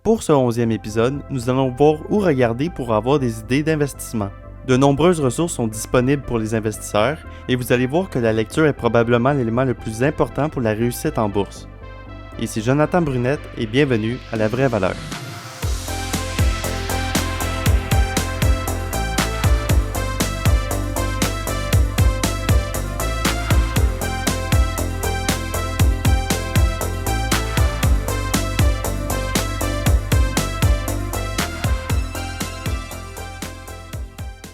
Pour ce 11e épisode, nous allons voir où regarder pour avoir des idées d'investissement. De nombreuses ressources sont disponibles pour les investisseurs et vous allez voir que la lecture est probablement l'élément le plus important pour la réussite en bourse. Ici Jonathan Brunette et bienvenue à La Vraie Valeur.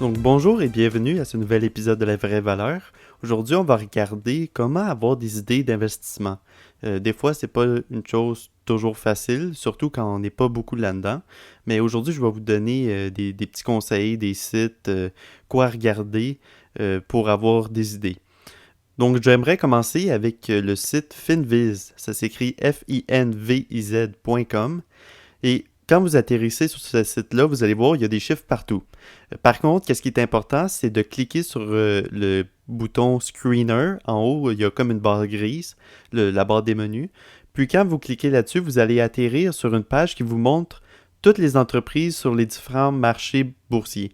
Donc bonjour et bienvenue à ce nouvel épisode de La Vraie Valeur. Aujourd'hui, on va regarder comment avoir des idées d'investissement. Des fois, c'est pas une chose toujours facile, surtout quand on n'est pas beaucoup là-dedans. Mais aujourd'hui, je vais vous donner des petits conseils, des sites, quoi regarder pour avoir des idées. Donc, j'aimerais commencer avec le site Finviz. Ça s'écrit finviz.com. Et quand vous atterrissez sur ce site-là, vous allez voir, il y a des chiffres partout. Par contre, qu'est-ce qui est important, c'est de cliquer sur le bouton Screener. En haut, il y a comme une barre grise, la barre des menus. Puis quand vous cliquez là-dessus, vous allez atterrir sur une page qui vous montre toutes les entreprises sur les différents marchés boursiers.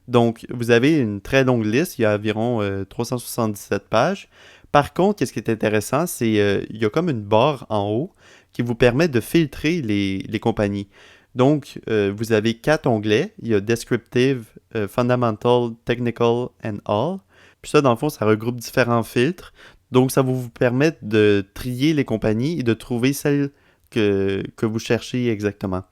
Donc, vous avez une très longue liste, il y a environ 377 pages. Par contre, qu'est-ce qui est intéressant, c'est il y a comme une barre en haut qui vous permet de filtrer les compagnies. Donc, vous avez 4 onglets. Il y a Descriptive, Fundamental, Technical and All. Puis ça, dans le fond, ça regroupe différents filtres. Donc, ça va vous permettre de trier les compagnies et de trouver celles que vous cherchez exactement.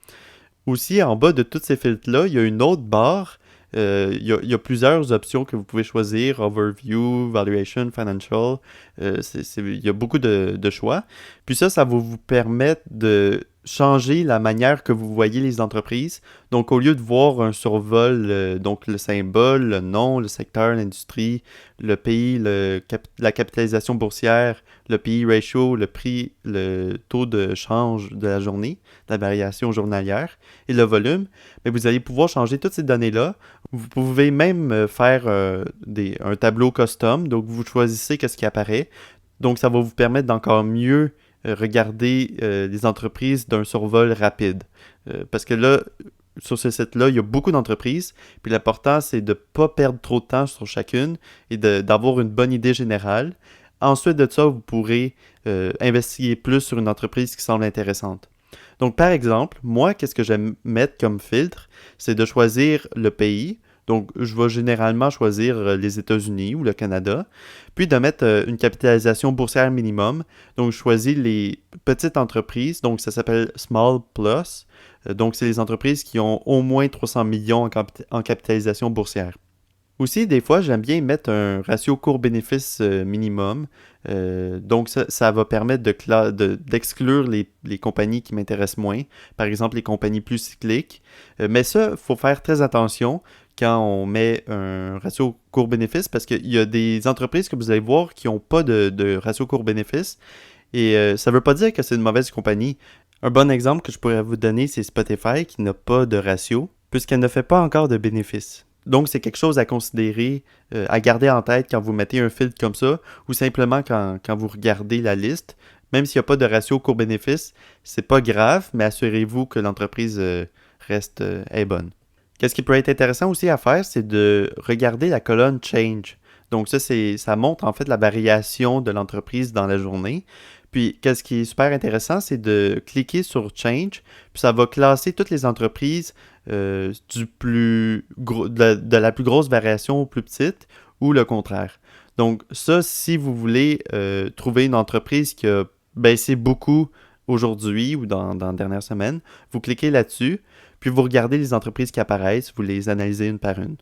Aussi, en bas de tous ces filtres-là, il y a une autre barre. Il y a plusieurs options que vous pouvez choisir. Overview, Valuation, Financial. Il y a beaucoup de choix. Puis ça va vous permettre de changer la manière que vous voyez les entreprises. Donc, au lieu de voir un survol, donc le symbole, le nom, le secteur, l'industrie, le pays, la capitalisation boursière, le PE ratio, le prix, le taux de change de la journée, la variation journalière et le volume, mais vous allez pouvoir changer toutes ces données-là. Vous pouvez même faire un tableau custom, donc vous choisissez ce qui apparaît. Donc, ça va vous permettre d'encore mieux regarder les entreprises d'un survol rapide. Parce que là, sur ce site-là, il y a beaucoup d'entreprises. Puis l'important, c'est de ne pas perdre trop de temps sur chacune et d'avoir une bonne idée générale. Ensuite de ça, vous pourrez investiguer plus sur une entreprise qui semble intéressante. Donc, par exemple, moi, qu'est-ce que j'aime mettre comme filtre? C'est de choisir le pays. Donc, je vais généralement choisir les États-Unis ou le Canada, puis de mettre une capitalisation boursière minimum. Donc, je choisis les petites entreprises, donc ça s'appelle Small Plus. Donc, c'est les entreprises qui ont au moins 300 millions en capitalisation boursière. Aussi, des fois, j'aime bien mettre un ratio cours-bénéfice minimum. Donc, ça va permettre d'exclure les compagnies qui m'intéressent moins. Par exemple, les compagnies plus cycliques. Mais ça, il faut faire très attention quand on met un ratio cours-bénéfice parce qu'il y a des entreprises que vous allez voir qui n'ont pas de ratio cours-bénéfice. Et ça ne veut pas dire que c'est une mauvaise compagnie. Un bon exemple que je pourrais vous donner, c'est Spotify qui n'a pas de ratio puisqu'elle ne fait pas encore de bénéfices. Donc, c'est quelque chose à considérer, à garder en tête quand vous mettez un filtre comme ça ou simplement quand vous regardez la liste. Même s'il n'y a pas de ratio cours-bénéfice, c'est pas grave, mais assurez-vous que l'entreprise reste est bonne. Qu'est-ce qui peut être intéressant aussi à faire, c'est de regarder la colonne Change. Donc ça montre en fait la variation de l'entreprise dans la journée. Puis, qu'est-ce qui est super intéressant, c'est de cliquer sur Change, puis ça va classer toutes les entreprises de la plus grosse variation aux plus petites ou le contraire. Donc ça, si vous voulez trouver une entreprise qui a baissé beaucoup aujourd'hui ou dans la dernière semaine, vous cliquez là-dessus, puis vous regardez les entreprises qui apparaissent, vous les analysez une par une.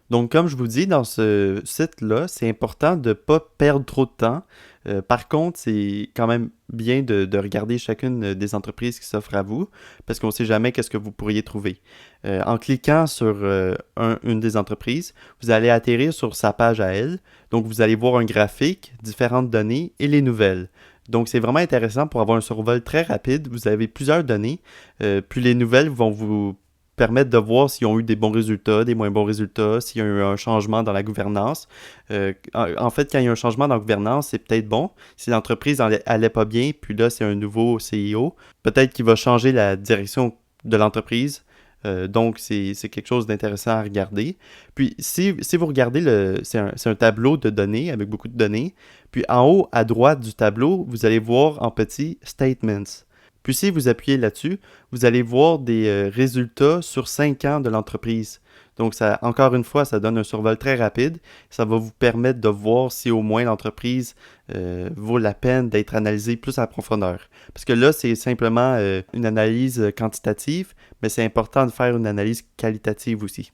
Donc, comme je vous dis, dans ce site-là, c'est important de ne pas perdre trop de temps. Par contre, c'est quand même bien de regarder chacune des entreprises qui s'offrent à vous, parce qu'on ne sait jamais qu'est-ce que vous pourriez trouver. En cliquant sur une des entreprises, vous allez atterrir sur sa page à elle. Donc, vous allez voir un graphique, différentes données et les nouvelles. Donc, c'est vraiment intéressant pour avoir un survol très rapide. Vous avez plusieurs données, puis les nouvelles vont vous permettre de voir s'ils ont eu des bons résultats, des moins bons résultats, s'il y a eu un changement dans la gouvernance. En fait, quand il y a un changement dans la gouvernance, c'est peut-être bon. Si l'entreprise allait pas bien, puis là, c'est un nouveau CEO, peut-être qu'il va changer la direction de l'entreprise. Donc, c'est quelque chose d'intéressant à regarder. Puis, si vous regardez, c'est un tableau de données avec beaucoup de données. Puis, en haut à droite du tableau, vous allez voir en petit Statements. Puis, si vous appuyez là-dessus, vous allez voir des résultats sur 5 ans de l'entreprise. Donc, ça, encore une fois, ça donne un survol très rapide. Ça va vous permettre de voir si au moins l'entreprise vaut la peine d'être analysée plus en profondeur. Parce que là, c'est simplement une analyse quantitative, mais c'est important de faire une analyse qualitative aussi.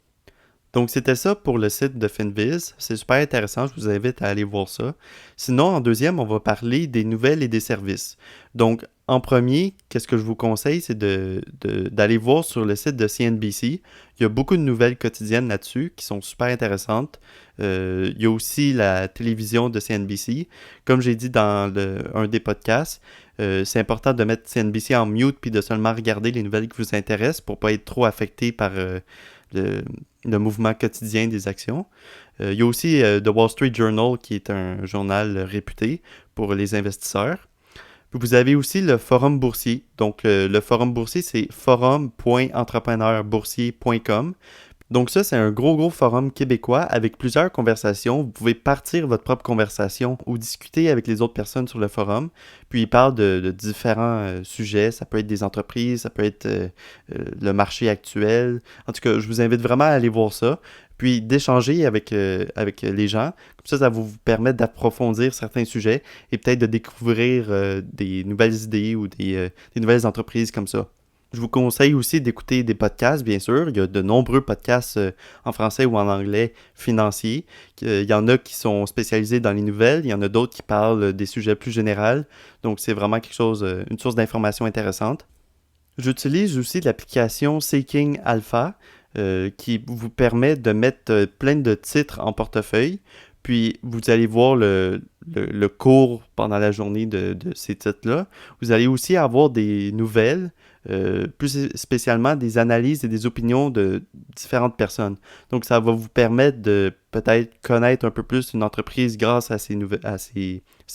Donc, c'était ça pour le site de Finviz. C'est super intéressant, je vous invite à aller voir ça. Sinon, en deuxième, on va parler des nouvelles et des services. Donc, en premier, qu'est-ce que je vous conseille, c'est d'aller voir sur le site de CNBC. Il y a beaucoup de nouvelles quotidiennes là-dessus qui sont super intéressantes. Il y a aussi la télévision de CNBC. Comme j'ai dit dans un des podcasts, c'est important de mettre CNBC en mute puis de seulement regarder les nouvelles qui vous intéressent pour ne pas être trop affecté par le mouvement quotidien des actions. Il y a aussi The Wall Street Journal, qui est un journal réputé pour les investisseurs. Puis vous avez aussi le forum boursier. Donc, le forum boursier, c'est forum.entrepreneurboursier.com. Donc ça, c'est un gros forum québécois avec plusieurs conversations. Vous pouvez partir votre propre conversation ou discuter avec les autres personnes sur le forum. Puis il parle de différents sujets. Ça peut être des entreprises, ça peut être le marché actuel. En tout cas, je vous invite vraiment à aller voir ça. Puis d'échanger avec les gens. Comme ça va vous permettre d'approfondir certains sujets et peut-être de découvrir des nouvelles idées ou des nouvelles entreprises comme ça. Je vous conseille aussi d'écouter des podcasts, bien sûr. Il y a de nombreux podcasts en français ou en anglais financiers. Il y en a qui sont spécialisés dans les nouvelles. Il y en a d'autres qui parlent des sujets plus généraux. Donc, c'est vraiment quelque chose, une source d'information intéressante. J'utilise aussi l'application Seeking Alpha qui vous permet de mettre plein de titres en portefeuille. Puis, vous allez voir le cours pendant la journée de ces titres-là. Vous allez aussi avoir des nouvelles, plus spécialement des analyses et des opinions de différentes personnes. Donc, ça va vous permettre de peut-être connaître un peu plus une entreprise grâce à ces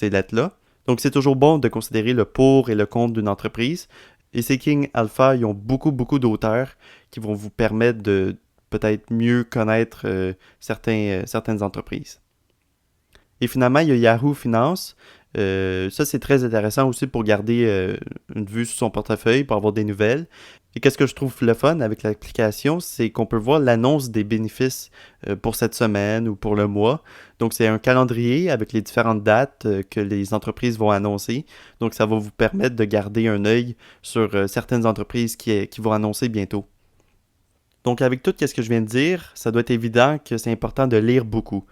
lettres-là. Donc, c'est toujours bon de considérer le pour et le contre d'une entreprise. Et Seeking Alpha, ils ont beaucoup d'auteurs qui vont vous permettre de peut-être mieux connaître certaines entreprises. Et finalement, il y a Yahoo Finance. Ça, c'est très intéressant aussi pour garder une vue sur son portefeuille, pour avoir des nouvelles. Et qu'est-ce que je trouve le fun avec l'application, c'est qu'on peut voir l'annonce des bénéfices pour cette semaine ou pour le mois. Donc, c'est un calendrier avec les différentes dates que les entreprises vont annoncer. Donc, ça va vous permettre de garder un œil sur certaines entreprises qui vont annoncer bientôt. Donc, avec tout ce que je viens de dire, ça doit être évident que c'est important de lire beaucoup.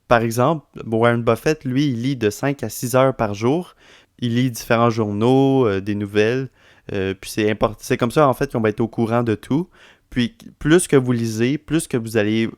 Par exemple, Warren Buffett, lui, il lit de 5 à 6 heures par jour. Il lit différents journaux, des nouvelles. Puis c'est comme ça, en fait, qu'on va être au courant de tout. Puis, plus que vous lisez, plus que vous allez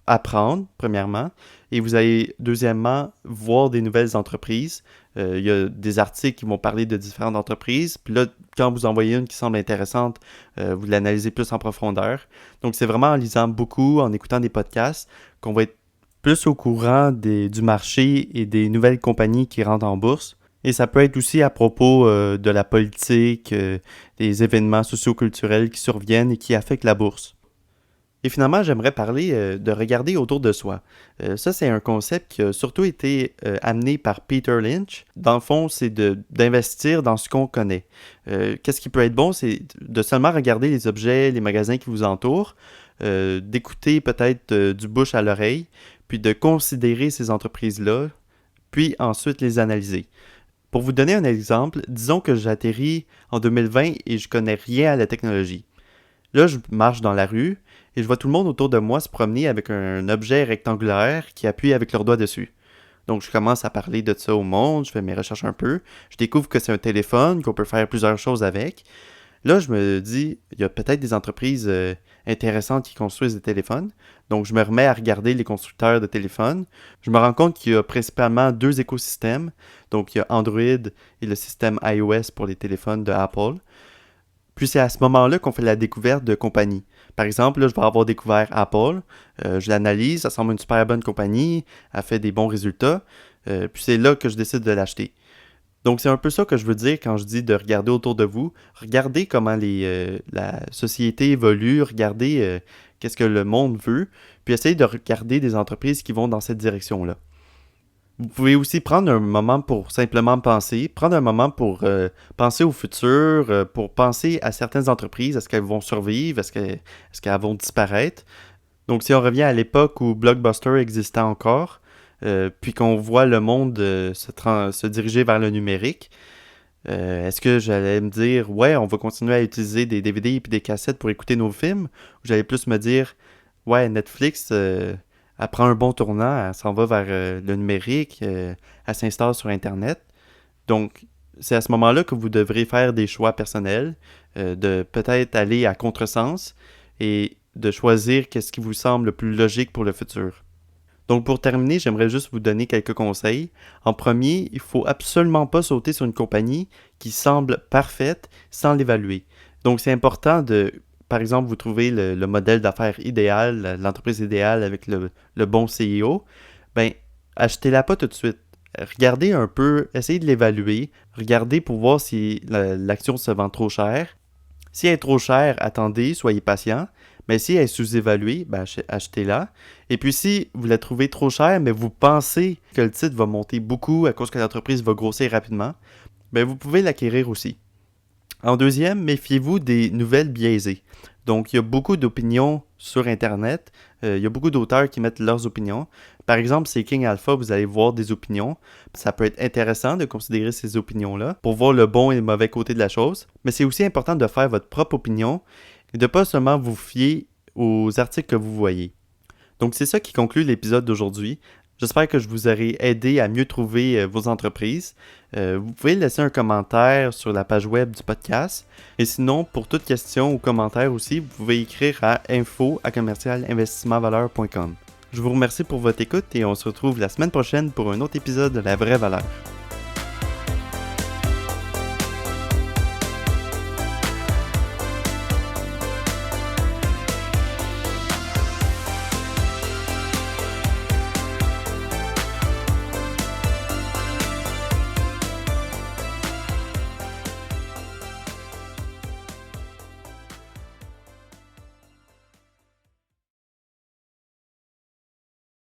apprendre, premièrement, et vous allez, deuxièmement, voir des nouvelles entreprises. Il y a des articles qui vont parler de différentes entreprises, puis là, quand vous en voyez une qui semble intéressante, vous l'analysez plus en profondeur. Donc, c'est vraiment en lisant beaucoup, en écoutant des podcasts, qu'on va être plus au courant du marché et des nouvelles compagnies qui rentrent en bourse. Et ça peut être aussi à propos de la politique, des événements socio-culturels qui surviennent et qui affectent la bourse. Et finalement, j'aimerais parler de regarder autour de soi. Ça, c'est un concept qui a surtout été amené par Peter Lynch. Dans le fond, c'est d'investir dans ce qu'on connaît. Qu'est-ce qui peut être bon? C'est de seulement regarder les objets, les magasins qui vous entourent, d'écouter peut-être du bouche à l'oreille, puis de considérer ces entreprises-là, puis ensuite les analyser. Pour vous donner un exemple, disons que j'atterris en 2020 et je connais rien à la technologie. Là, je marche dans la rue et je vois tout le monde autour de moi se promener avec un objet rectangulaire qui appuie avec leurs doigts dessus. Donc, je commence à parler de ça au monde, je fais mes recherches un peu, je découvre que c'est un téléphone, qu'on peut faire plusieurs choses avec. Là, je me dis, il y a peut-être des entreprises intéressantes qui construisent des téléphones. Donc, je me remets à regarder les constructeurs de téléphones. Je me rends compte qu'il y a principalement 2 écosystèmes. Donc, il y a Android et le système iOS pour les téléphones de Apple. Puis c'est à ce moment-là qu'on fait la découverte de compagnies. Par exemple, là, je vais avoir découvert Apple, je l'analyse, ça semble une super bonne compagnie, elle fait des bons résultats, puis c'est là que je décide de l'acheter. Donc, c'est un peu ça que je veux dire quand je dis de regarder autour de vous. Regardez comment la société évolue, regardez qu'est-ce que le monde veut, puis essayez de regarder des entreprises qui vont dans cette direction-là. Vous pouvez aussi prendre un moment pour simplement penser, prendre un moment pour penser au futur, pour penser à certaines entreprises, est-ce qu'elles vont survivre, est-ce qu'elles vont disparaître. Donc si on revient à l'époque où Blockbuster existait encore, puis qu'on voit le monde se diriger vers le numérique, est-ce que j'allais me dire, ouais, on va continuer à utiliser des DVD et des cassettes pour écouter nos films, ou j'allais plus me dire, ouais, Netflix, elle prend un bon tournant, elle s'en va vers le numérique, elle s'installe sur Internet. Donc, c'est à ce moment-là que vous devrez faire des choix personnels, de peut-être aller à contresens et de choisir qu'est-ce qui vous semble le plus logique pour le futur. Donc, pour terminer, j'aimerais juste vous donner quelques conseils. En premier, il ne faut absolument pas sauter sur une compagnie qui semble parfaite sans l'évaluer. Donc, c'est important de, par exemple, vous trouvez le modèle d'affaires idéal, l'entreprise idéale avec le bon CEO. Ben, achetez-la pas tout de suite. Regardez un peu, essayez de l'évaluer. Regardez pour voir si l'action se vend trop cher. Si elle est trop chère, attendez, soyez patient. Mais si elle est sous-évaluée, ben achetez-la. Et puis si vous la trouvez trop chère, mais vous pensez que le titre va monter beaucoup à cause que l'entreprise va grossir rapidement, ben vous pouvez l'acquérir aussi. En deuxième, méfiez-vous des nouvelles biaisées. Donc, il y a beaucoup d'opinions sur Internet. Il y a beaucoup d'auteurs qui mettent leurs opinions. Par exemple, c'est King Alpha, vous allez voir des opinions. Ça peut être intéressant de considérer ces opinions-là pour voir le bon et le mauvais côté de la chose. Mais c'est aussi important de faire votre propre opinion et de ne pas seulement vous fier aux articles que vous voyez. Donc, c'est ça qui conclut l'épisode d'aujourd'hui. J'espère que je vous aurai aidé à mieux trouver vos entreprises. Vous pouvez laisser un commentaire sur la page web du podcast. Et sinon, pour toute question ou commentaire aussi, vous pouvez écrire à info@commercialinvestissementvaleur.com. Je vous remercie pour votre écoute et on se retrouve la semaine prochaine pour un autre épisode de La Vraie Valeur.